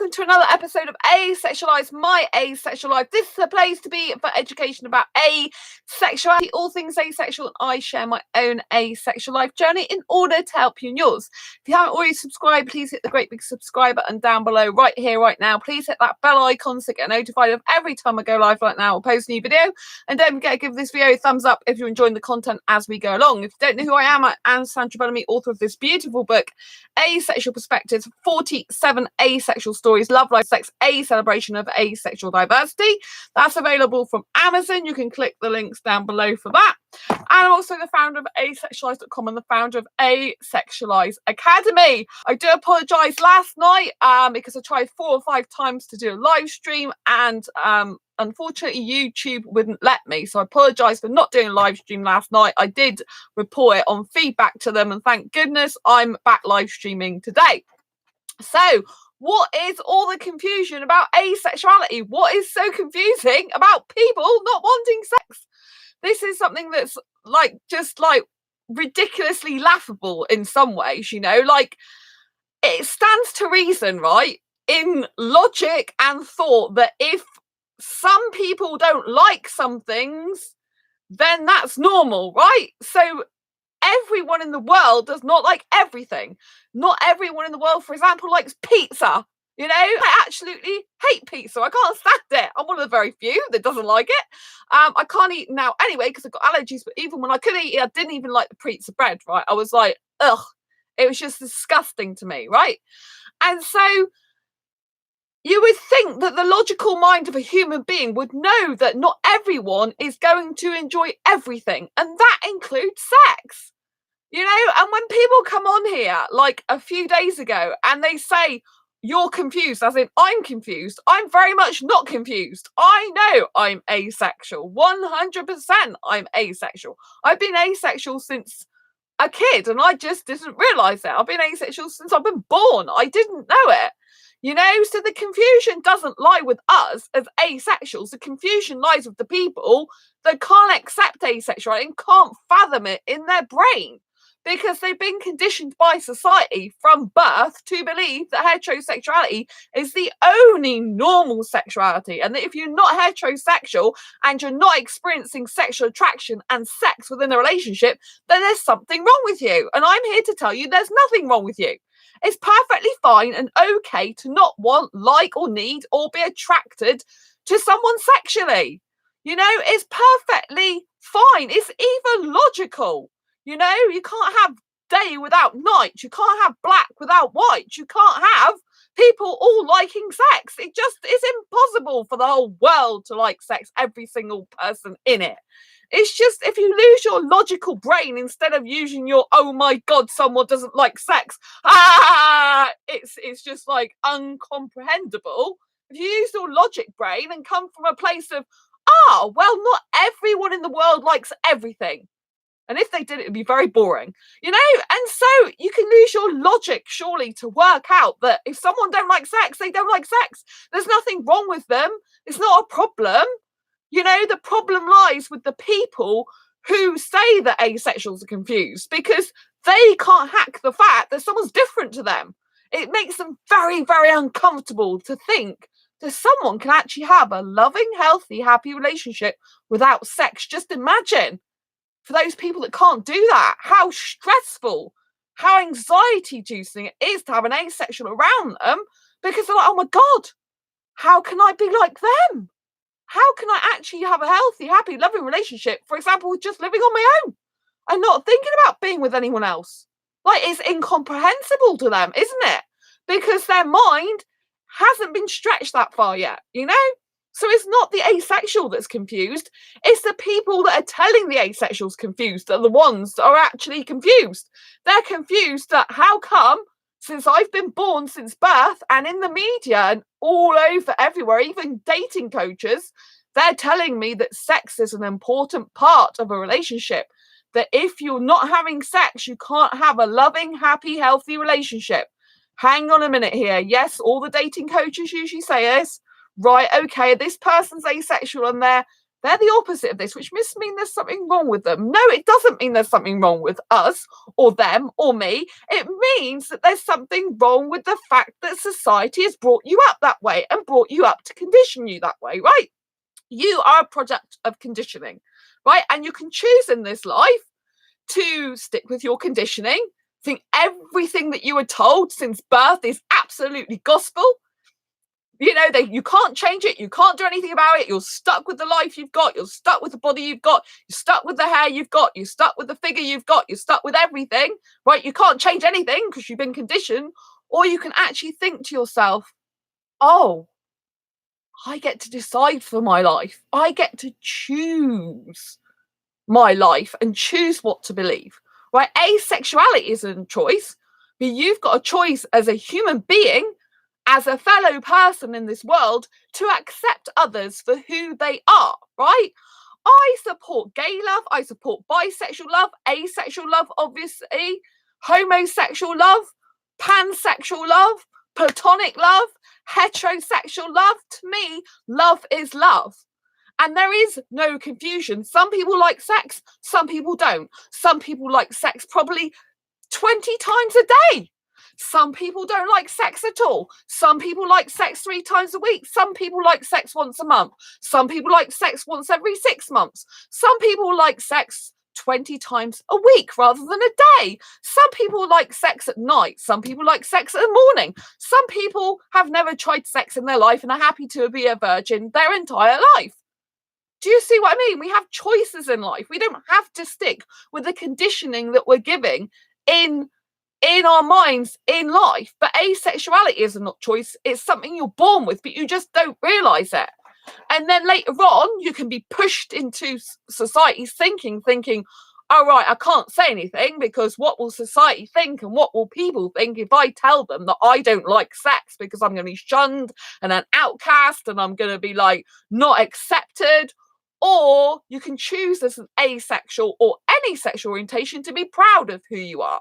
welcome to another episode of Asexualized, my asexual life. This is a place to be for education about asexuality, all things asexual, and I share my own asexual life journey in order to help you in yours. If you haven't already subscribed, please hit the great big subscribe button down below, right here, right now. Please hit that bell icon to get notified of every time I go live right now or post a new video. And don't forget to give this video a thumbs up if you're enjoying the content as we go along. If you don't know who I am Sandra Bellamy, author of this beautiful book, Asexual Perspectives, 47 asexual stories, love, life, sex, a celebration of asexual diversity. That's available from Amazon. You can click the links down below for that. And I'm also the founder of asexualized.com and the founder of Asexualise Academy. I do apologise last night because I tried 4 or 5 times to do a live stream and unfortunately YouTube wouldn't let me, so I apologise for not doing a live stream last night. I did report it on feedback to them, and thank goodness I'm back live streaming today. So what is all the confusion about asexuality? What is so confusing about people not wanting sex? This is something that's just ridiculously laughable in some ways, you know, like it stands to reason, right, in logic and thought, that if some people don't like some things, then that's normal, right? So everyone in the world does not like everything. Not everyone in the world, for example, likes pizza. You know, I absolutely hate pizza. I can't stand it. I'm one of the very few that doesn't like it. I can't eat now anyway because I've got allergies. But even when I could eat it, I didn't even like the pizza bread, right? I was like, ugh. It was just disgusting to me, right? And so you would think that the logical mind of a human being would know that not everyone is going to enjoy everything. And that includes sex. You know, and when people come on here like a few days ago and they say, you're confused, as in I'm confused, I'm very much not confused. I know I'm asexual. 100% I'm asexual. I've been asexual since a kid and I just didn't realise it. I've been asexual since I've been born. I didn't know it. You know, so the confusion doesn't lie with us as asexuals. The confusion lies with the people that can't accept asexuality and can't fathom it in their brain, because they've been conditioned by society from birth to believe that heterosexuality is the only normal sexuality, and that if you're not heterosexual and you're not experiencing sexual attraction and sex within a relationship, then there's something wrong with you. And I'm here to tell you there's nothing wrong with you. It's perfectly fine and okay to not want, like, or need, or be attracted to someone sexually. You know, it's perfectly fine. It's even logical. You know, you can't have day without night. You can't have black without white. You can't have people all liking sex. It just is impossible for the whole world to like sex, every single person in it. It's just, if you lose your logical brain instead of using your, oh my God, someone doesn't like sex, it's just like uncomprehendable. If you use your logic brain and come from a place of, well, not everyone in the world likes everything. And if they did, it would be very boring, you know? And so you can use your logic, surely, to work out that if someone don't like sex, they don't like sex. There's nothing wrong with them. It's not a problem. You know, the problem lies with the people who say that asexuals are confused, because they can't hack the fact that someone's different to them. It makes them very, very uncomfortable to think that someone can actually have a loving, healthy, happy relationship without sex. Just imagine. For those people that can't do that, how stressful, how anxiety-inducing it is to have an asexual around them, because they're like, oh my God, how can I be like them? How can I actually have a healthy, happy, loving relationship, for example, with just living on my own and not thinking about being with anyone else? Like, it's incomprehensible to them, isn't it? Because their mind hasn't been stretched that far yet, you know? So it's not the asexual that's confused. It's the people that are telling the asexuals confused that are the ones that are actually confused. They're confused that how come, since I've been born since birth and in the media and all over everywhere, even dating coaches, they're telling me that sex is an important part of a relationship. That if you're not having sex, you can't have a loving, happy, healthy relationship. Hang on a minute here. Yes, all the dating coaches usually say this. Right, okay, this person's asexual and they're they're the opposite of this, which must mean there's something wrong with them. No, it doesn't mean there's something wrong with us or them or me. It means that there's something wrong with the fact that society has brought you up that way and brought you up to condition you that way, right? You are a product of conditioning, right? And you can choose in this life to stick with your conditioning, think everything that you were told since birth is absolutely gospel. You know, you can't change it. You can't do anything about it. You're stuck with the life you've got. You're stuck with the body you've got. You're stuck with the hair you've got. You're stuck with the figure you've got. You're stuck with everything, right? You can't change anything because you've been conditioned. Or you can actually think to yourself, oh, I get to decide for my life. I get to choose my life and choose what to believe, right? Asexuality isn't a choice, but you've got a choice as a human being, as a fellow person in this world, to accept others for who they are, right? I support gay love, I support bisexual love, asexual love, obviously, homosexual love, pansexual love, platonic love, heterosexual love. To me, love is love. And there is no confusion. Some people like sex, some people don't. Some people like sex probably 20 times a day. Some people don't like sex at all. Some people like sex 3 times a week. Some people like sex once a month. Some people like sex once every 6 months. Some people like sex 20 times a week rather than a day. Some people like sex at night. Some people like sex in the morning. Some people have never tried sex in their life and are happy to be a virgin their entire life. Do you see what I mean? We have choices in life. We don't have to stick with the conditioning that we're giving in our minds in life. But asexuality is not choice. It's something you're born with, but you just don't realize it. And then later on, you can be pushed into society's thinking, oh, right, I can't say anything because what will society think and what will people think if I tell them that I don't like sex, because I'm going to be shunned and an outcast and I'm going to be like not accepted. Or you can choose as an asexual or any sexual orientation to be proud of who you are,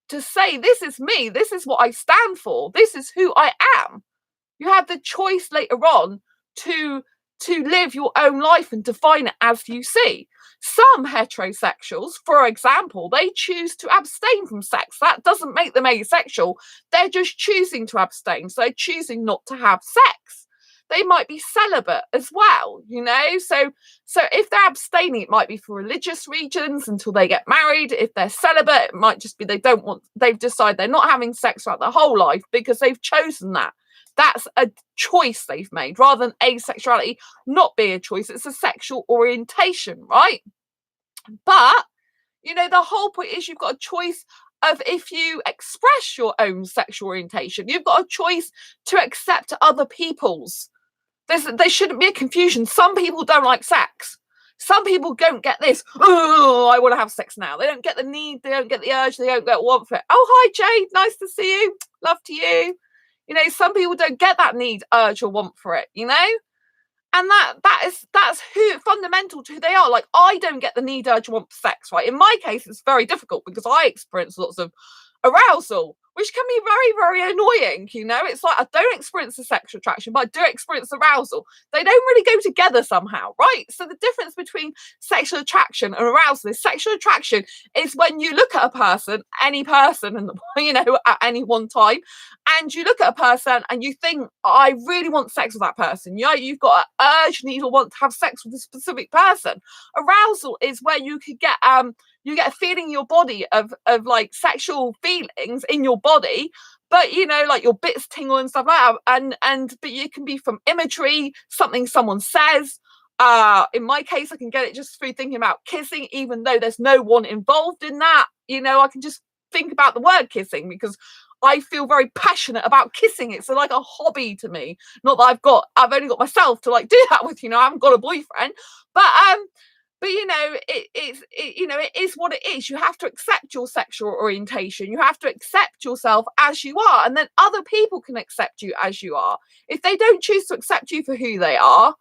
to say, this is me, this is what I stand for, this is who I am. You have the choice later on to live your own life and define it as you see. Some heterosexuals, for example, they choose to abstain from sex. That doesn't make them asexual. They're just choosing to abstain. So they're choosing not to have sex. They might be celibate as well, you know. So if they're abstaining, it might be for religious reasons until they get married. If they're celibate, it might just be they've decided they're not having sex throughout their whole life because they've chosen that. That's a choice they've made, rather than asexuality not being a choice. It's a sexual orientation, right? But, you know, the whole point is you've got a choice of if you express your own sexual orientation. You've got a choice to accept other people's. There shouldn't be a confusion. Some people don't like sex. Some people don't get this, oh, I want to have sex now. They don't get the need, they don't get the urge, they don't get want for it. Oh, hi, Jade, nice to see you. Love to you. You know, some people don't get that need, urge, or want for it, you know? And that's who fundamental to who they are. Like, I don't get the need, urge, want for sex, right? In my case, it's very difficult because I experience lots of arousal, which can be very, very annoying. You know, it's like I don't experience the sexual attraction, but I do experience arousal. They don't really go together somehow, right? So the difference between sexual attraction and arousal is sexual attraction is when you look at a person, any person, and you know, at any one time, and you look at a person and you think, I really want sex with that person. You know, you've got an urge, need, or want to have sex with a specific person. Arousal is where you could get you get a feeling in your body of like sexual feelings in your body, but you know, like your bits tingle and stuff like that, and but you can be from imagery, something someone says. In my case, I can get it just through thinking about kissing, even though there's no one involved in that. You know, I can just think about the word kissing because I feel very passionate about kissing. It's like a hobby to me. Not that I've only got myself to like do that with, you know, I haven't got a boyfriend, but you know, it is what it is. You have to accept your sexual orientation. You have to accept yourself as you are, and then other people can accept you as you are. If they don't choose to accept you for who they are,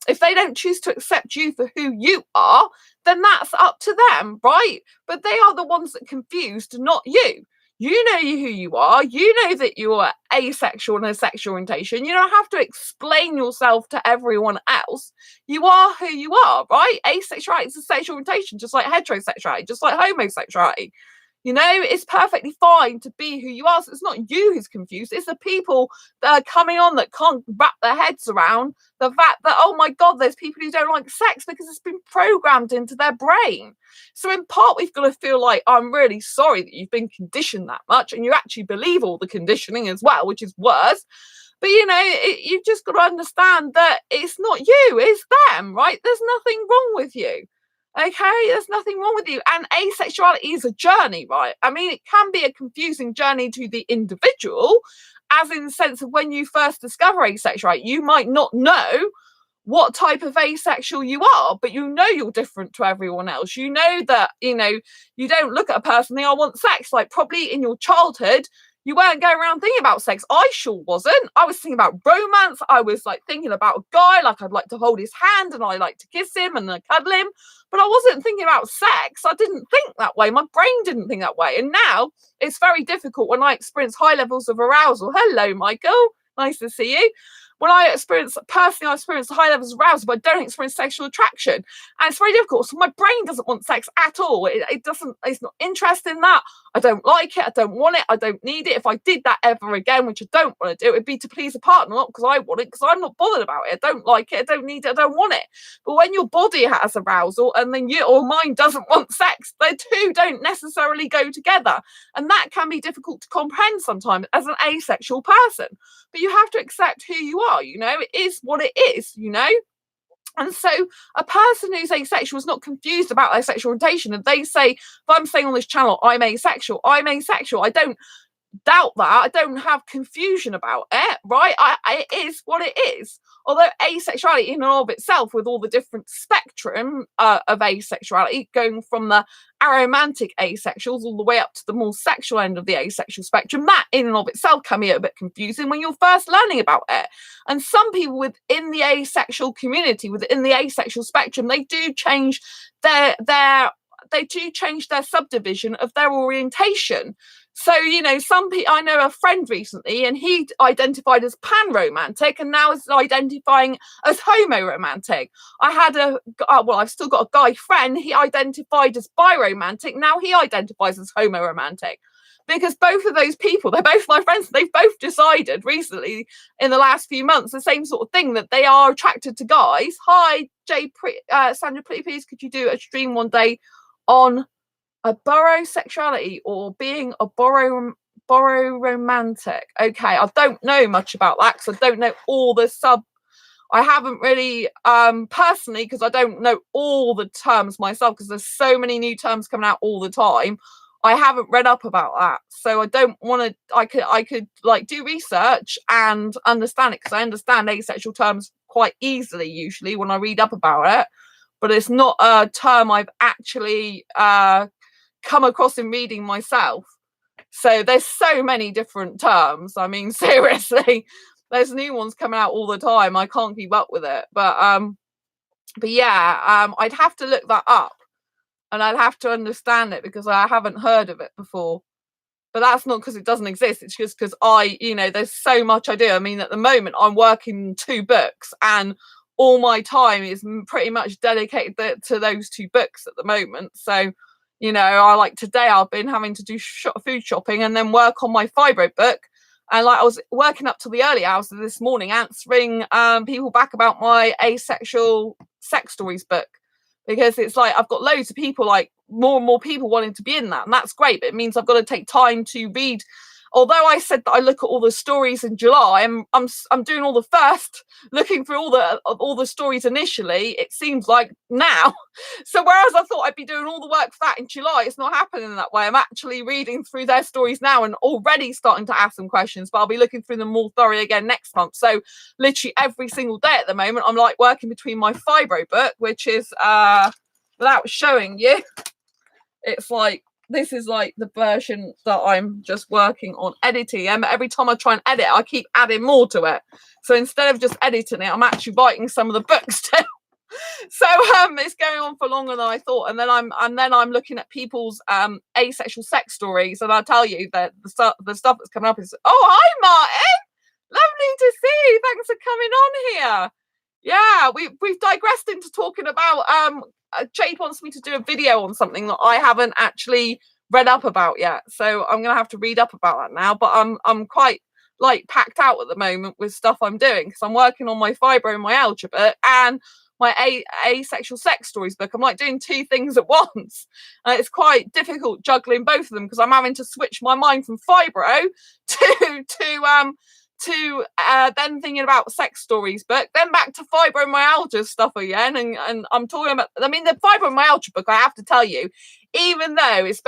if they don't choose to accept you for who you are, then that's up to them, right? But they are the ones that are confused, not you. You know who you are. You know that you are asexual and a sexual orientation. You don't have to explain yourself to everyone else. You are who you are, right? Asexuality is a sexual orientation, just like heterosexuality, just like homosexuality. You know, it's perfectly fine to be who you are. So it's not you who's confused. It's the people that are coming on that can't wrap their heads around the fact that, oh my God, there's people who don't like sex because it's been programmed into their brain. So in part, we've got to feel like, I'm really sorry that you've been conditioned that much, and you actually believe all the conditioning as well, which is worse. But, you know, you've just got to understand that it's not you, it's them, right? There's nothing wrong with you. Okay, there's nothing wrong with you. And asexuality is a journey, right? I mean, it can be a confusing journey to the individual, as in the sense of when you first discover asexuality, you might not know what type of asexual you are, but you know you're different to everyone else. You know that, you know, you don't look at a person and think, I want sex. Like, probably in your childhood, you weren't going around thinking about sex. I sure wasn't. I was thinking about romance. I was like thinking about a guy, like I'd like to hold his hand and I like to kiss him and cuddle him. But I wasn't thinking about sex. I didn't think that way. My brain didn't think that way. And now it's very difficult when I experience high levels of arousal. Hello, Michael. Nice to see you. When I experience, personally, I experience high levels of arousal, but I don't experience sexual attraction. And it's very difficult. So my brain doesn't want sex at all. It doesn't, it's not interested in that. I don't like it. I don't want it. I don't need it. If I did that ever again, which I don't want to do, it'd be to please a partner, not because I want it, because I'm not bothered about it. I don't like it. I don't need it. I don't want it. But when your body has arousal and then you or mine doesn't want sex, the two don't necessarily go together. And that can be difficult to comprehend sometimes as an asexual person. But you have to accept who you are, you know, it is what it is, you know. And so a person who's asexual is not confused about their sexual orientation. And they say, if I'm saying on this channel, I'm asexual, I don't doubt that. I don't have confusion about it, right? It is what it is. Although asexuality in and of itself, with all the different spectrum of asexuality, going from the aromantic asexuals all the way up to the more sexual end of the asexual spectrum, that in and of itself can be a bit confusing when you're first learning about it. And some people within the asexual community, within the asexual spectrum, they do change their subdivision of their orientation. So, you know, some people, I know a friend recently, and he identified as pan-romantic and now is identifying as homo-romantic. I had I've still got a guy friend, he identified as bi-romantic, now he identifies as homo-romantic. Because both of those people, they're both my friends, they've both decided recently in the last few months the same sort of thing, that they are attracted to guys. Hi, Sandra, please could you do a stream one day on a borosexuality or being a bororomantic? Okay, I don't know much about that because I don't know all the I haven't really personally, because I don't know all the terms myself, because there's so many new terms coming out all the time. I haven't read up about that, so I don't want to. I could like do research and understand it, because I understand asexual terms quite easily usually when I read up about it, but it's not a term I've actually come across in reading myself. So there's so many different terms. I mean, seriously, there's new ones coming out all the time. I can't keep up with it. But yeah, I'd have to look that up and I'd have to understand it, because I haven't heard of it before. But that's not because it doesn't exist. It's just because there's so much I do. I mean, at the moment, I'm working 2 books and all my time is pretty much dedicated to those 2 books at the moment. So, you know, I like today I've been having to do food shopping and then work on my fibro book. And like I was working up till the early hours of this morning answering people back about my asexual sex stories book, because it's like I've got loads of people, like more and more people wanting to be in that, and that's great, but it means I've got to take time to read. Although I said that I look at all the stories in July, I'm doing all the first, looking through all the stories initially, it seems like now. So whereas I thought I'd be doing all the work for that in July, it's not happening that way. I'm actually reading through their stories now and already starting to ask them questions, but I'll be looking through them more thoroughly again next month. So literally every single day at the moment, I'm like working between my fibro book, which is without showing you, it's like, this is like the version that I'm just working on editing. And every time I try and edit, I keep adding more to it. So instead of just editing it, I'm actually writing some of the books too. So it's going on for longer than I thought, and then I'm looking at people's asexual sex stories, and I'll tell you that the stuff that's coming up is, oh, hi Martin, lovely to see you, thanks for coming on here. Yeah, we've digressed into talking about Jade wants me to do a video on something that I haven't actually read up about yet, so I'm gonna have to read up about that now, but I'm quite like packed out at the moment with stuff I'm doing because I'm working on my fibromyalgia book and my asexual sex stories book. I'm like doing two things at once. It's quite difficult juggling both of them because I'm having to switch my mind from fibro to then thinking about sex stories book, then back to fibromyalgia stuff again, and I'm talking about, I mean, the fibromyalgia book, I have to tell you, even though it's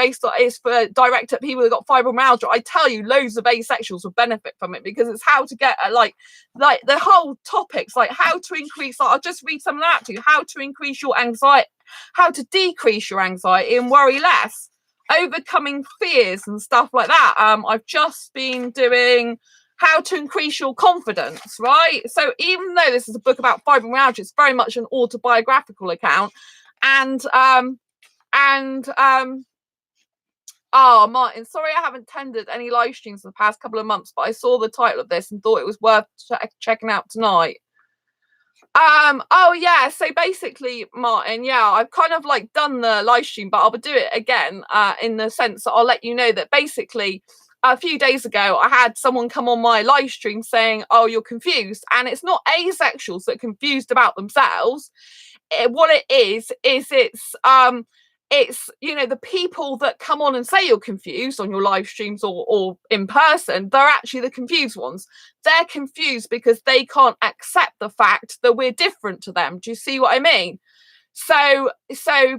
for direct at people who got fibromyalgia, I tell you loads of asexuals will benefit from it because it's how to get like the whole topics, like how to increase, like, I'll just read some of that to you, how to increase your anxiety, how to decrease your anxiety and worry less, overcoming fears and stuff like that. I've just been doing how to increase your confidence, right? So even though this is a book about fibromyalgia, it's very much an autobiographical account. And oh, Martin, sorry I haven't attended any live streams in the past couple of months, but I saw the title of this and thought it was worth checking out tonight. Oh yeah, so basically, Martin, yeah, I've kind of like done the live stream, but I'll do it again in the sense that I'll let you know that basically a few days ago I had someone come on my live stream saying, oh, you're confused, and it's not asexuals that are confused about themselves. What it is it's, you know, the people that come on and say you're confused on your live streams or in person, they're actually the confused ones. They're confused because they can't accept the fact that we're different to them. Do you see what I mean? So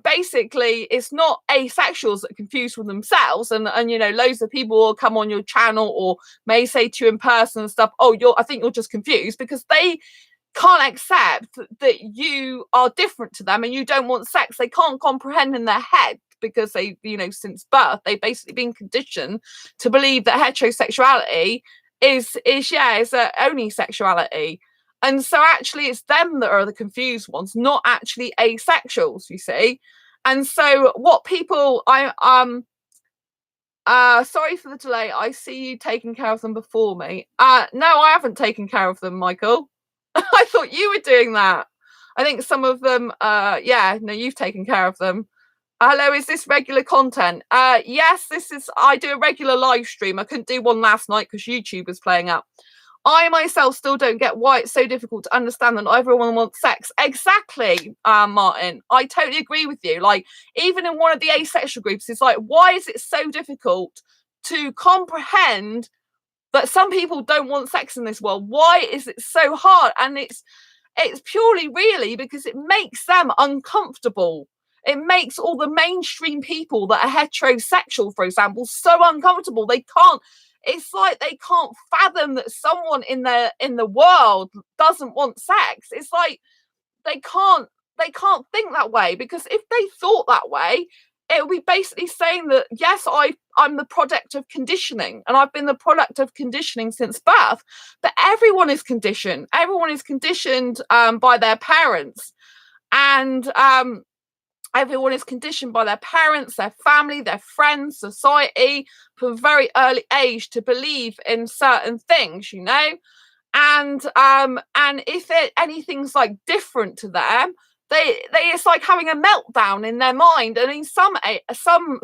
basically it's not asexuals that are confused with themselves, and you know, loads of people will come on your channel or may say to you in person and stuff, oh, I think you're just confused, because they can't accept that you are different to them and you don't want sex. They can't comprehend in their head because they, you know, since birth they've basically been conditioned to believe that heterosexuality is only sexuality. And so actually it's them that are the confused ones, not actually asexuals, you see. And so what people sorry for the delay, I see you taking care of them before me. No, I haven't taken care of them, Michael. I thought you were doing that. I think some of them, yeah, no, you've taken care of them. Hello, is this regular content? Yes, I do a regular live stream. I couldn't do one last night because YouTube was playing up. I myself still don't get why it's so difficult to understand that not everyone wants sex. Exactly, Martin. I totally agree with you. Like, even in one of the asexual groups, it's like, why is it so difficult to comprehend that some people don't want sex in this world? Why is it so hard? And it's purely really because it makes them uncomfortable. It makes all the mainstream people that are heterosexual, for example, so uncomfortable. They can't, it's like they can't fathom that someone in the world doesn't want sex. It's like they can't think that way, because if they thought that way, it would be basically saying that, yes, I'm the product of conditioning, and I've been the product of conditioning since birth. But everyone is conditioned. Everyone is conditioned by their parents, and everyone is conditioned by their parents, their family, their friends, society, from a very early age to believe in certain things, you know. And if anything's like different to them, they it's like having a meltdown in their mind. And in some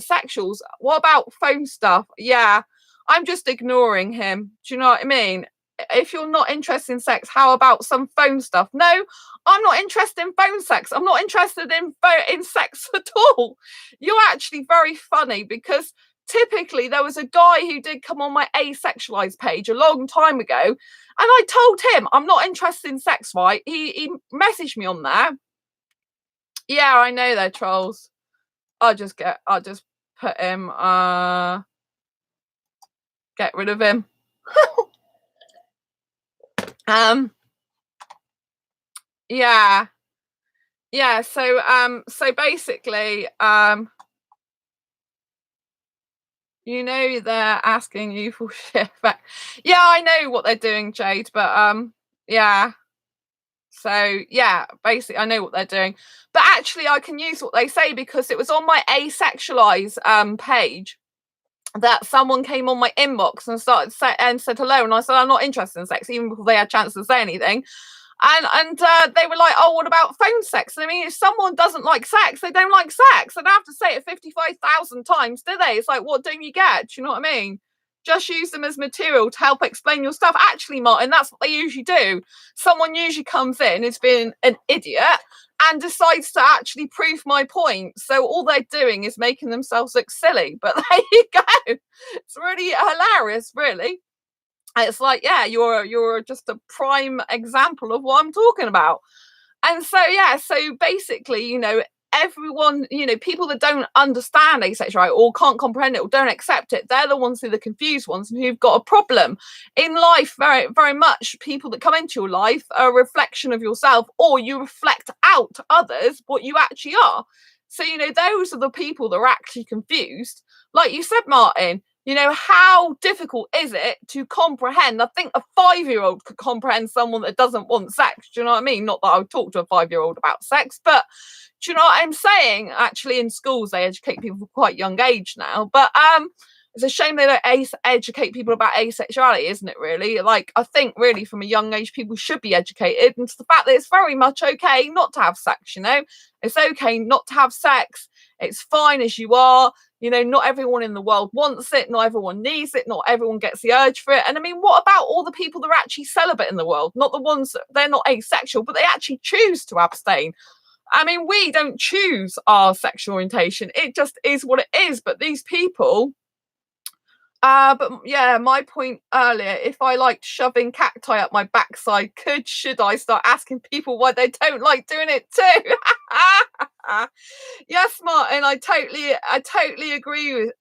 sexuals, what about phone stuff? Yeah, I'm just ignoring him. Do you know what I mean? If you're not interested in sex, how about some phone stuff? No, I'm not interested in phone sex. I'm not interested in sex at all. You're actually very funny, because typically there was a guy who did come on my asexualized page a long time ago, and I told him I'm not interested in sex, right? He messaged me on there. Yeah, I know they're trolls. I'll just put him, get rid of him. Yeah. Yeah, so basically, you know, they're asking you for shit back. Yeah, I know what they're doing, Jade, but yeah. So yeah, basically I know what they're doing. But actually I can use what they say because it was on my asexualize page that someone came on my inbox and and said hello, and I said I'm not interested in sex even before they had a chance to say anything. And they were like, oh, what about phone sex? I mean, if someone doesn't like sex, they don't like sex. They don't have to say it 55,000 times, do they? It's like, what don't you get? Do you know what I mean? Just use them as material to help explain your stuff. Actually, Martin, that's what they usually do. Someone usually comes in, has been an idiot, and decides to actually prove my point. So all they're doing is making themselves look silly. But there you go. It's really hilarious, really. It's like, yeah, you're just a prime example of what I'm talking about. And so yeah, so basically, everyone, people that don't understand asexuality or can't comprehend it or don't accept it, they're the ones who are the confused ones and who've got a problem in life. Very, very much people that come into your life are a reflection of yourself, or you reflect out to others what you actually are. So those are the people that are actually confused. Like you said, Martin, how difficult is it to comprehend? I think a 5-year-old could comprehend someone that doesn't want sex. Do you know what I mean? Not that I would talk to a 5-year-old about sex, but do you know what I'm saying? Actually, in schools, they educate people from quite young age now. But it's a shame they don't educate people about asexuality, isn't it, really? Like, I think really from a young age, people should be educated into the fact that it's very much okay not to have sex, It's okay not to have sex. It's fine as you are. Not everyone in the world wants it. Not everyone needs it. Not everyone gets the urge for it. And I mean, what about all the people that are actually celibate in the world? Not the ones, they're not asexual, but they actually choose to abstain. I mean, we don't choose our sexual orientation. It just is what it is. But these people, but yeah, my point earlier, if I liked shoving cacti up my backside, should I start asking people why they don't like doing it too? Yes, Martin, I totally agree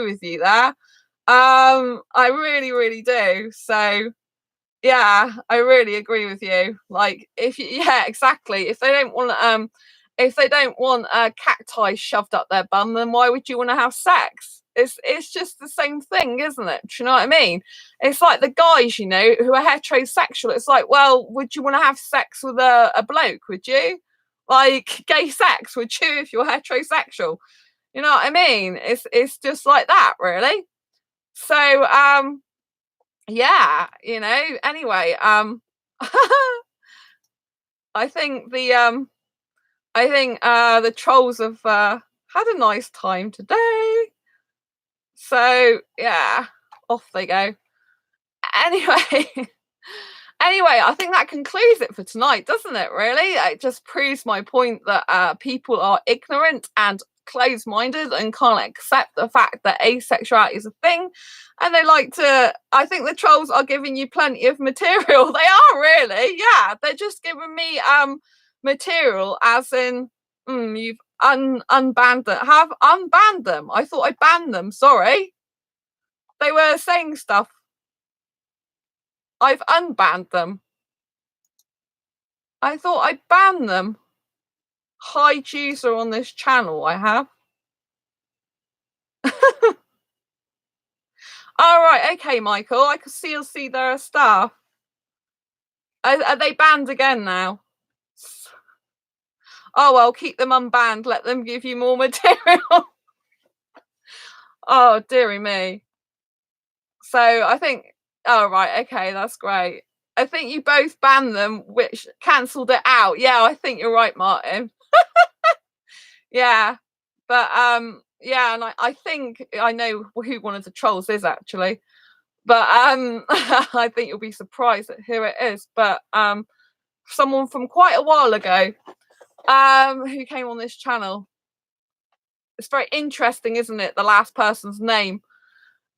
with you there. I really, really do. So yeah, I really agree with you. Like, yeah, exactly. If they don't want cacti shoved up their bum, then why would you want to have sex? It's just the same thing, isn't it? Do you know what I mean? It's like the guys, who are heterosexual. It's like, well, would you want to have sex with a bloke? Would you? Like gay sex? Would you if you're heterosexual? You know what I mean? It's just like that, really. So yeah, anyway, I think the trolls have had a nice time today. So yeah, off they go. Anyway, I think that concludes it for tonight, doesn't it, really? It just proves my point that people are ignorant and closed-minded and can't accept the fact that asexuality is a thing, and I think the trolls are giving you plenty of material. They are, really. Yeah, they're just giving me material, as in you've unbanned them. Have unbanned them. I thought I banned them. Sorry, they were saying stuff. I've unbanned them. I thought I banned them. Hide user on this channel, I have. All right, okay, Michael. I can see there are staff. Are they banned again now? Oh well, keep them unbanned. Let them give you more material. Oh dearie me. So I think. Oh right, okay, that's great. I think you both banned them, which cancelled it out. Yeah, I think you're right, Martin. Yeah, but yeah, and I think I know who one of the trolls is actually, but I think you'll be surprised at who it is. But someone from quite a while ago, who came on this channel. It's very interesting, isn't it? The last person's name.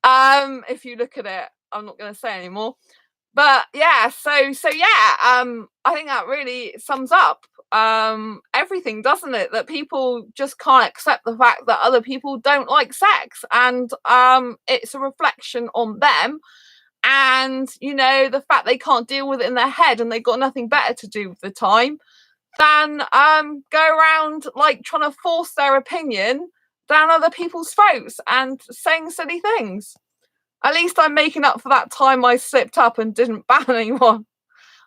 If you look at it, I'm not going to say anymore. But yeah, so yeah, I think that really sums up everything, doesn't it? That people just can't accept the fact that other people don't like sex, and it's a reflection on them, and the fact they can't deal with it in their head, and they've got nothing better to do with the time than go around like trying to force their opinion down other people's throats and saying silly things. At least I'm making up for that time I slipped up and didn't ban anyone.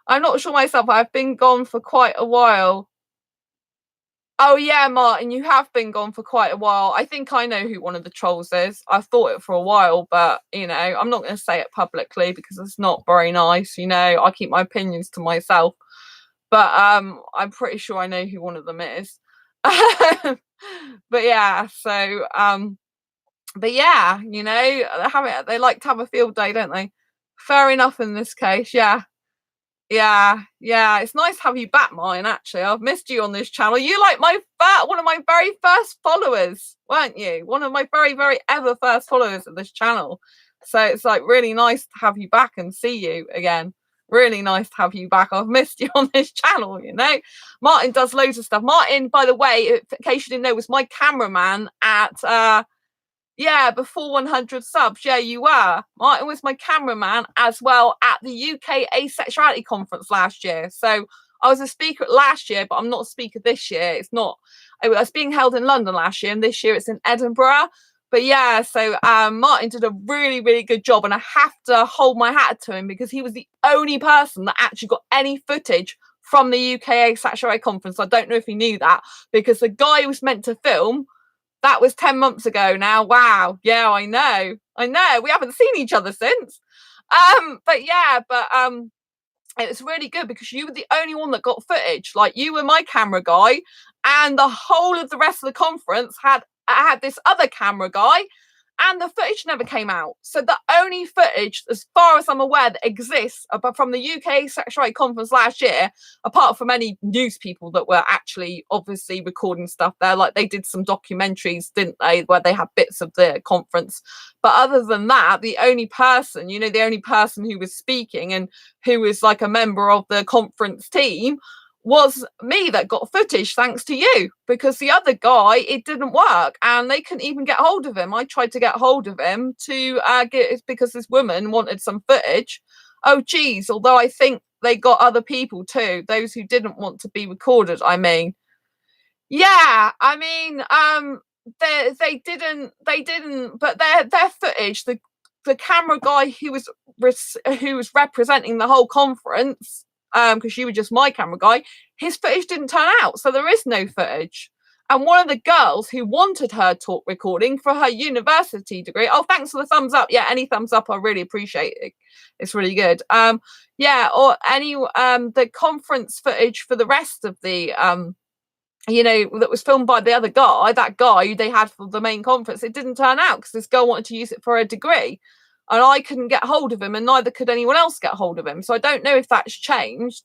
I'm not sure myself. I've been gone for quite a while. Oh yeah, Martin, you have been gone for quite a while. I think I know who one of the trolls is. I've thought it for a while, but I'm not going to say it publicly because it's not very nice. I keep my opinions to myself. But I'm pretty sure I know who one of them is. But yeah, so but yeah, they like to have a field day, don't they? Fair enough in this case, yeah. Yeah. It's nice to have you back, Martin. Actually, I've missed you on this channel. You like one of my very first followers, weren't you? One of my very, very ever first followers of this channel. So it's like really nice to have you back and see you again. Really nice to have you back. I've missed you on this channel. Martin does loads of stuff. Martin, by the way, in case you didn't know, was my cameraman at before 100 subs. Yeah, you were. Martin was my cameraman as well at the UK Asexuality conference last year. So I was a speaker last year, but I'm not a speaker this year. It was being held in London last year, and this year it's in Edinburgh. But yeah, so Martin did a really, really good job, and I have to hold my hat to him because he was the only person that actually got any footage from the UK Asexuality conference. I don't know if he knew that, because the guy who was meant to film, that was 10 months ago now. Wow. Yeah, I know. We haven't seen each other since. But it was really good because you were the only one that got footage. Like, you were my camera guy, and the whole of the rest of the conference had this other camera guy, and the footage never came out. So the only footage, as far as I'm aware, that exists from the UK Sexuality Conference last year, apart from any news people that were actually obviously recording stuff there, like they did some documentaries, didn't they, where they had bits of the conference. But other than that, the only person who was speaking and who was like a member of the conference team was me, that got footage thanks to you, because the other guy, it didn't work and they couldn't even get hold of him. I tried to get hold of him to get, because this woman wanted some footage. Oh geez, although I think they got other people too, those who didn't want to be recorded, I mean. Yeah, I mean, they didn't, but their footage, the camera guy who was representing the whole conference, because you were just my camera guy, his footage didn't turn out, so there is no footage. And one of the girls who wanted her talk recording for her university degree, oh, thanks for the thumbs up. Yeah, any thumbs up, I really appreciate it. It's really good. Yeah, or any the conference footage for the rest of the that was filmed by the other guy, that guy who they had for the main conference, it didn't turn out because this girl wanted to use it for a degree, and I couldn't get hold of him, and neither could anyone else get hold of him. So I don't know if that's changed.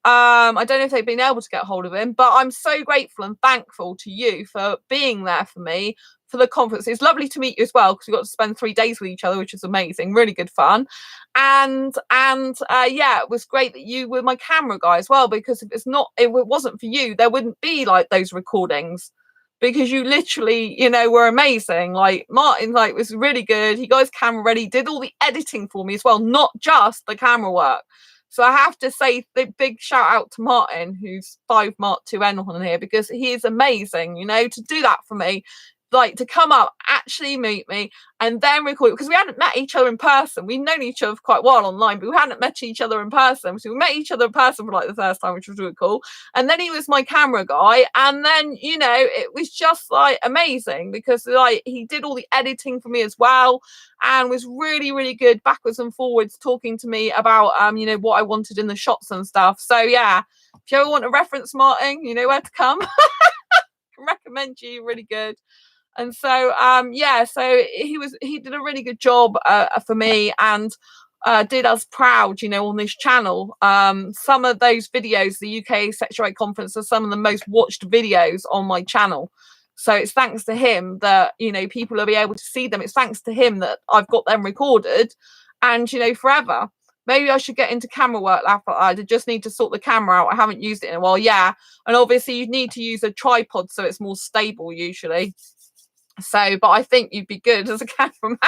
I don't know if they've been able to get hold of him, but I'm so grateful and thankful to you for being there for me for the conference. It's lovely to meet you as well, because we got to spend 3 days with each other, which is amazing, really good fun. And yeah, it was great that you were my camera guy as well, because if it wasn't for you, there wouldn't be like those recordings, because you literally, were amazing. Like, Martin, like, was really good. He got his camera ready, did all the editing for me as well, not just the camera work. So I have to say the big shout out to Martin, who's 5 Mark 2N on here, because he is amazing, to do that for me. Like, to come up, actually meet me, and then record, because we hadn't met each other in person. We'd known each other for quite a while online, but we hadn't met each other in person. So we met each other in person for like the first time, which was really cool. And then he was my camera guy, and then it was just like amazing, because like he did all the editing for me as well, and was really, really good backwards and forwards, talking to me about what I wanted in the shots and stuff. So yeah, if you ever want a reference, Martin, you know where to come. Can recommend you, really good. And so yeah, so he did a really good job for me, and did us proud, on this channel. Some of those videos, the UK Sexuality Conference, are some of the most watched videos on my channel. So it's thanks to him that people will be able to see them. It's thanks to him that I've got them recorded, and forever. Maybe I should get into camera work. I just need to sort the camera out. I haven't used it in a while. Yeah, and obviously you need to use a tripod so it's more stable usually. So, but I think you'd be good as a cameraman.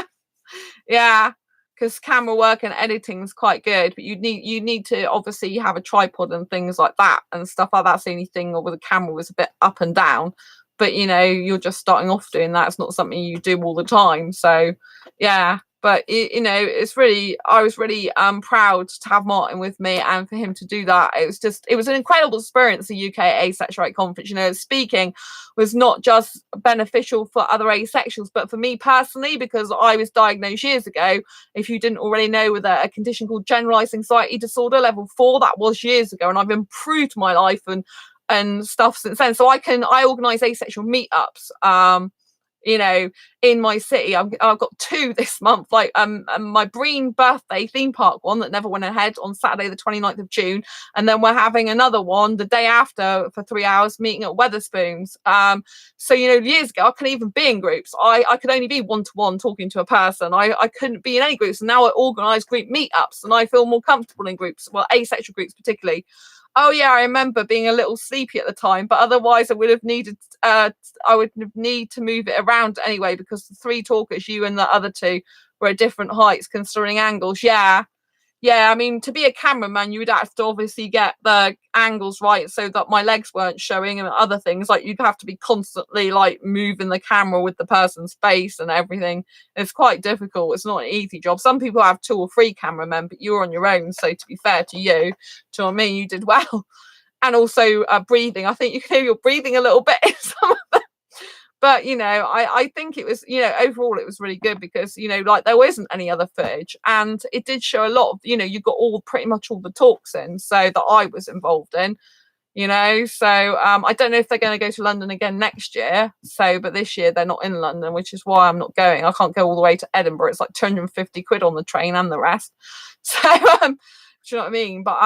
Yeah, because camera work and editing is quite good, but you need to obviously have a tripod and things like that and stuff like that. That's the only thing where the camera was a bit up and down, but you're just starting off doing that. It's not something you do all the time. So yeah, but it's really, I was really proud to have Martin with me and for him to do that. It was an incredible experience, the UK Asexuality conference. Speaking was not just beneficial for other asexuals, but for me personally, because I was diagnosed years ago, if you didn't already know, with a condition called generalized anxiety disorder level 4. That was years ago, and I've improved my life and stuff since then. So I organize asexual meetups in my city. I've got 2 this month, like my Breen birthday theme park one that never went ahead on Saturday the 29th of June, and then we're having another one the day after for 3 hours meeting at Weatherspoons. So years ago I couldn't even be in groups. I could only be one-to-one talking to a person. I couldn't be in any groups, and now I organize group meetups and I feel more comfortable in groups, well, asexual groups particularly. Oh yeah, I remember being a little sleepy at the time, but otherwise I would have needed to move it around anyway, because the 3 talkers, you and the other 2, were at different heights considering angles. Yeah, I mean, to be a cameraman, you would have to obviously get the angles right so that my legs weren't showing and other things. Like, you'd have to be constantly like moving the camera with the person's face and everything. It's quite difficult. It's not an easy job. Some people have 2 or 3 cameramen, but you're on your own. So to be fair to you, do you know what I mean? You did well. And also breathing. I think you can hear your breathing a little bit in some of them. But I think it was, overall it was really good, because like, there wasn't any other footage, and it did show a lot of, you got pretty much all the talks in, so that I was involved in, so I don't know if they're going to go to London again next year, but this year they're not in London, which is why I'm not going. I can't go all the way to Edinburgh. It's like 250 quid on the train and the rest. So do you know what I mean? But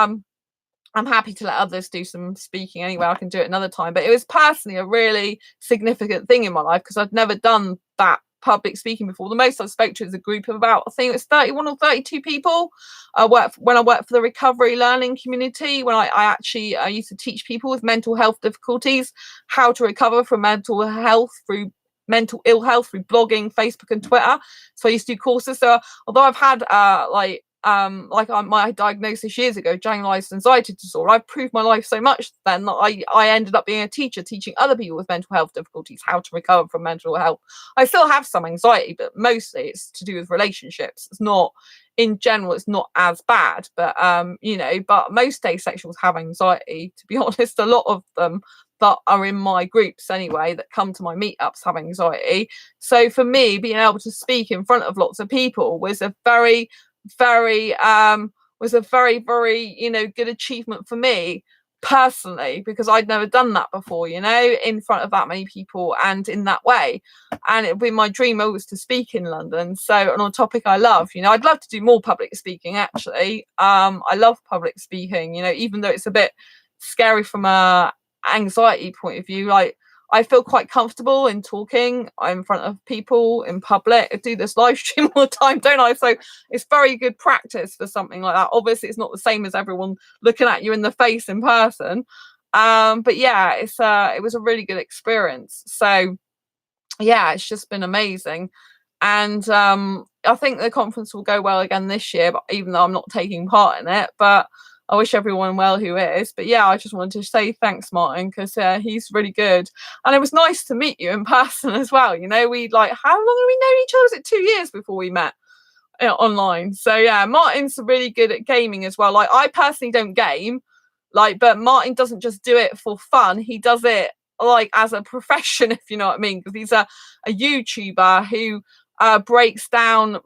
I'm happy to let others do some speaking anyway. I can do it another time. But it was personally a really significant thing in my life, because I'd never done that public speaking before. The most I spoke to is a group of about, I think it was 31 or 32 people. When I worked for the recovery learning community, when I used to teach people with mental health difficulties how to recover from mental ill health through blogging, Facebook and Twitter. So I used to do courses. So although I've had my diagnosis years ago, generalized anxiety disorder, I've proved my life so much then that I ended up being a teacher, teaching other people with mental health difficulties how to recover from mental health. I still have some anxiety, but mostly it's to do with relationships. It's not, in general, it's not as bad, but but most asexuals have anxiety, to be honest. A lot of them that are in my groups anyway, that come to my meetups, have anxiety. So for me, being able to speak in front of lots of people was a very very good achievement for me personally, because I'd never done that before, in front of that many people and in that way. And it'd be my dream always to speak in London, so, and on a topic I love. I'd love to do more public speaking, actually. I love public speaking, even though it's a bit scary from a anxiety point of view. Like, I feel quite comfortable in talking in front of people in public. I do this live stream all the time, don't I? So it's very good practice for something like that. Obviously, it's not the same as everyone looking at you in the face in person. But yeah, it was a really good experience. So yeah, it's just been amazing. And I think the conference will go well again this year, but even though I'm not taking part in it, but I wish everyone well who is. But yeah, I just wanted to say thanks, Martin, because he's really good. And it was nice to meet you in person as well. We how long have we known each other? Was it 2 years before we met online? So yeah, Martin's really good at gaming as well. Like, I personally don't game, but Martin doesn't just do it for fun. He does it like as a profession, if you know what I mean, because he's a YouTuber who breaks down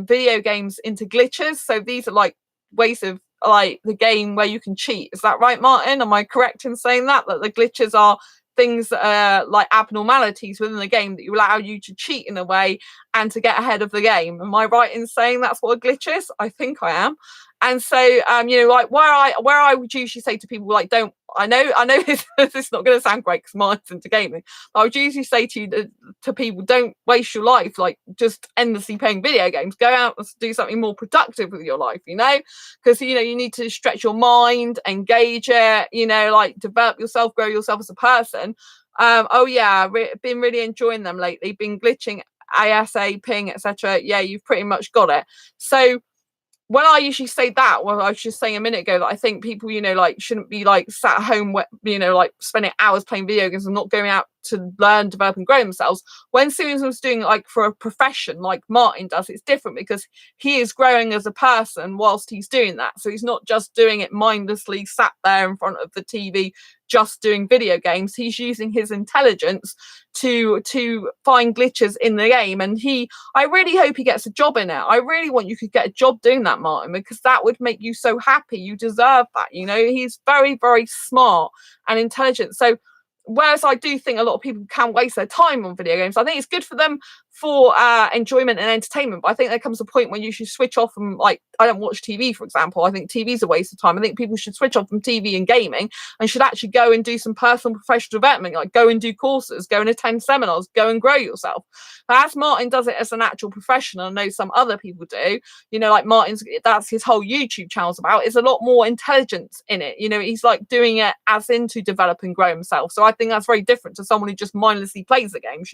video games into glitches. So these are like ways of like the game where you can cheat. Is that right, Martin? Am I correct in saying that the glitches are things that are like abnormalities within the game that you allow you to cheat in a way and to get ahead of the game? Am I right in saying that's what a glitch is? I think I am. And so like where I would usually say to people, like, don't, I know this is not going to sound great because mine's into gaming, but I would usually say to people, don't waste your life like just endlessly playing video games. Go out and do something more productive with your life, because you need to stretch your mind, engage it, like develop yourself, grow yourself as a person. Been really enjoying them lately. Been glitching, ASA, ping, etc. Yeah, you've pretty much got it. So when I usually say that, well, I was just saying a minute ago that I think people, like shouldn't be like sat at home, like spending hours playing video games and not going out to learn, develop, and grow themselves. When Susan's doing like for a profession, like Martin does, it's different because he is growing as a person whilst he's doing that. So he's not just doing it mindlessly, sat there in front of the TV, just doing video games. He's using his intelligence to find glitches in the game, and I really hope he gets a job in it. I really want you could get a job doing that, Martin, because that would make you so happy. You deserve that. He's very, very smart and intelligent. So whereas I do think a lot of people can waste their time on video games, I think it's good for them for enjoyment and entertainment. But I think there comes a point when you should switch off from, like, I don't watch TV, for example. I think TV's a waste of time. I think people should switch off from TV and gaming and should actually go and do some personal professional development, like go and do courses, go and attend seminars, go and grow yourself. But as Martin does it as an actual professional, I know some other people do, like Martin's, that's his whole YouTube channel's about, is a lot more intelligence in it. He's like doing it as in to develop and grow himself. So I think that's very different to someone who just mindlessly plays the games.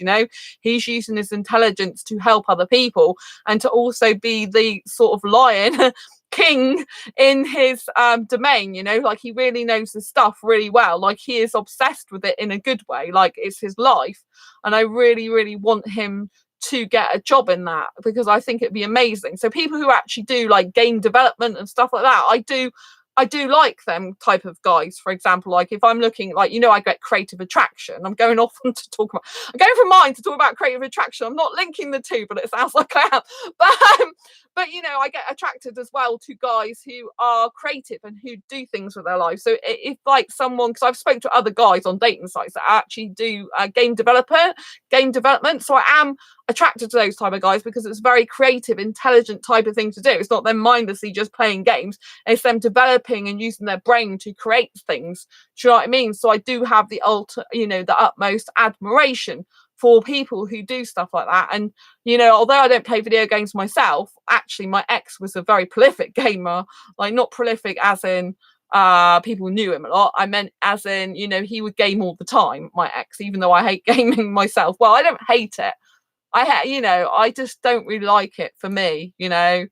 He's using his intelligence to help other people and to also be the sort of lion king in his domain. Like he really knows his stuff really well. Like he is obsessed with it in a good way, like it's his life. And I really, really want him to get a job in that, because I think it'd be amazing. So people who actually do like game development and stuff like that, I do like them type of guys. For example, like if I'm looking, like, I get creative attraction. I'm going off on to talk about, I'm going from mine to talk about creative attraction. I'm not linking the two, but it sounds like I am. But I get attracted as well to guys who are creative and who do things with their life. So if like someone, because I've spoken to other guys on dating sites that actually do game development. So I am attracted to those type of guys because it's a very creative, intelligent type of thing to do. It's not them mindlessly just playing games. It's them developing and using their brain to create things. Do you know what I mean? So I do have the utmost admiration for people who do stuff like that. And although I don't play video games myself, actually my ex was a very prolific gamer. Like not prolific as in people knew him a lot. I meant as in, he would game all the time, my ex, even though I hate gaming myself. Well, I don't hate it. I just don't really like it for me. Hey,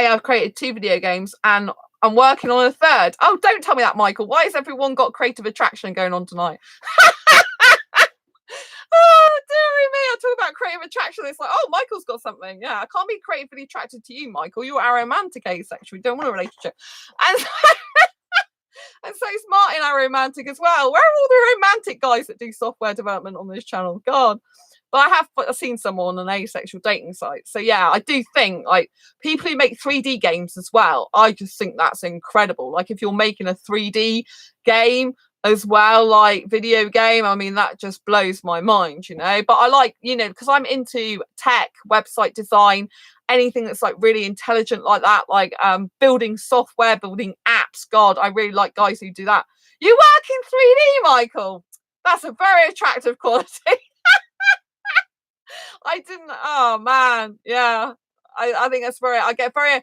I've created 2 video games and I'm working on a 3rd. Oh, don't tell me that, Michael. Why has everyone got creative attraction going on tonight? Oh, dearie me. I talk about creative attraction. It's like, oh, Michael's got something. Yeah, I can't be creatively attracted to you, Michael. You're aromantic asexual. You don't want a relationship. And so is Martin aromantic as well. Where are all the romantic guys that do software development on this channel? God. But I have seen some on an asexual dating site. So yeah, I do think like people who make 3D games as well, I just think that's incredible. Like if you're making a 3D game as well, like video game, I mean, that just blows my mind, But I like, because I'm into tech, website design, anything that's like really intelligent like that, like building software, building apps. God, I really like guys who do that. You work in 3D, Michael. That's a very attractive quality. I didn't. Oh man, yeah. I think that's I get very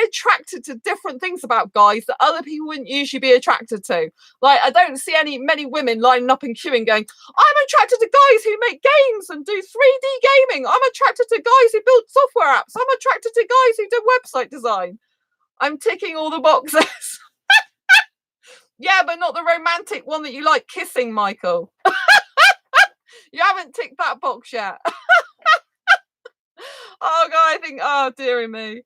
attracted to different things about guys that other people wouldn't usually be attracted to. Like I don't see many women lining up and queuing going, I'm attracted to guys who make games and do 3D gaming. I'm attracted to guys who build software apps. I'm attracted to guys who do website design. I'm ticking all the boxes. Yeah, but not the romantic one that you like kissing, Michael. You haven't ticked that box yet. Oh god, I think, oh dearie me.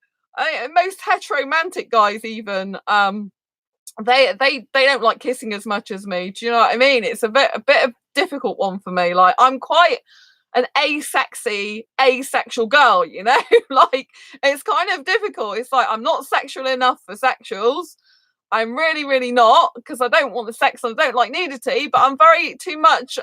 Most heteromantic guys even they don't like kissing as much as me. Do you know what I mean? It's a bit of difficult one for me. Like I'm quite an asexual girl, like it's kind of difficult. It's like I'm not sexual enough for sexuals. I'm really, really not, because I don't want the sex and I don't like nudity, but I'm very too much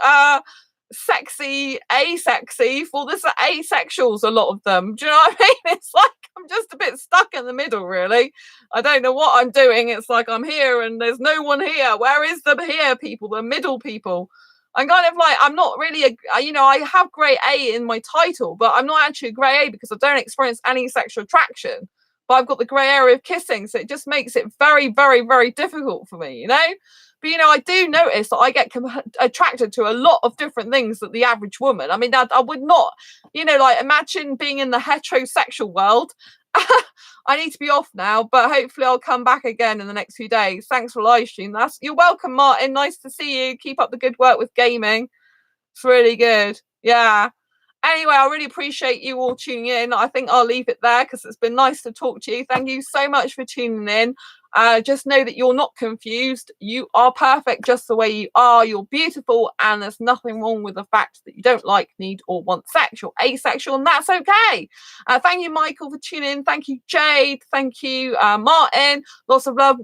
sexy, asexy for the asexuals, a lot of them. Do you know what I mean? It's like I'm just a bit stuck in the middle, really. I don't know what I'm doing. It's like I'm here and there's no one here. Where is the here people, the middle people? I'm kind of like, I'm not really I have grey A in my title, but I'm not actually a grey A because I don't experience any sexual attraction. But I've got the grey area of kissing, so it just makes it very, very, very difficult for me, But, I do notice that I get attracted to a lot of different things that the average woman. I mean, I would not, like imagine being in the heterosexual world I need to be off now, but hopefully I'll come back again in the next few days. Thanks for live stream. You're welcome, Martin. Nice to see you. Keep up the good work with gaming. It's really good. Yeah. Anyway, I really appreciate you all tuning in. I think I'll leave it there because it's been nice to talk to you. Thank you so much for tuning in. Just know that you're not confused. You are perfect just the way you are. You're beautiful, and there's nothing wrong with the fact that you don't like, need, or want sex. You're asexual, and that's okay. Thank you, Michael, for tuning in. Thank you, Jade. Thank you, Martin. Lots of love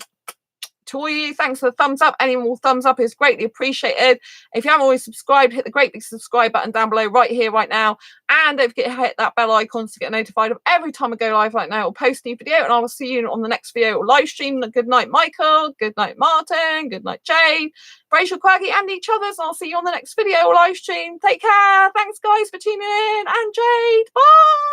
to all you. Thanks for the thumbs up. Any more thumbs up is greatly appreciated. If you haven't already subscribed, hit the great big subscribe button down below right here, right now. And don't forget to hit that bell icon to get notified of every time I go live like now or post a new video. And I will see you on the next video or live stream. Good night, Michael. Good night, Martin. Good night, Jade. Brace your quirky and each other's. And I'll see you on the next video or live stream. Take care. Thanks, guys, for tuning in. And Jade, bye.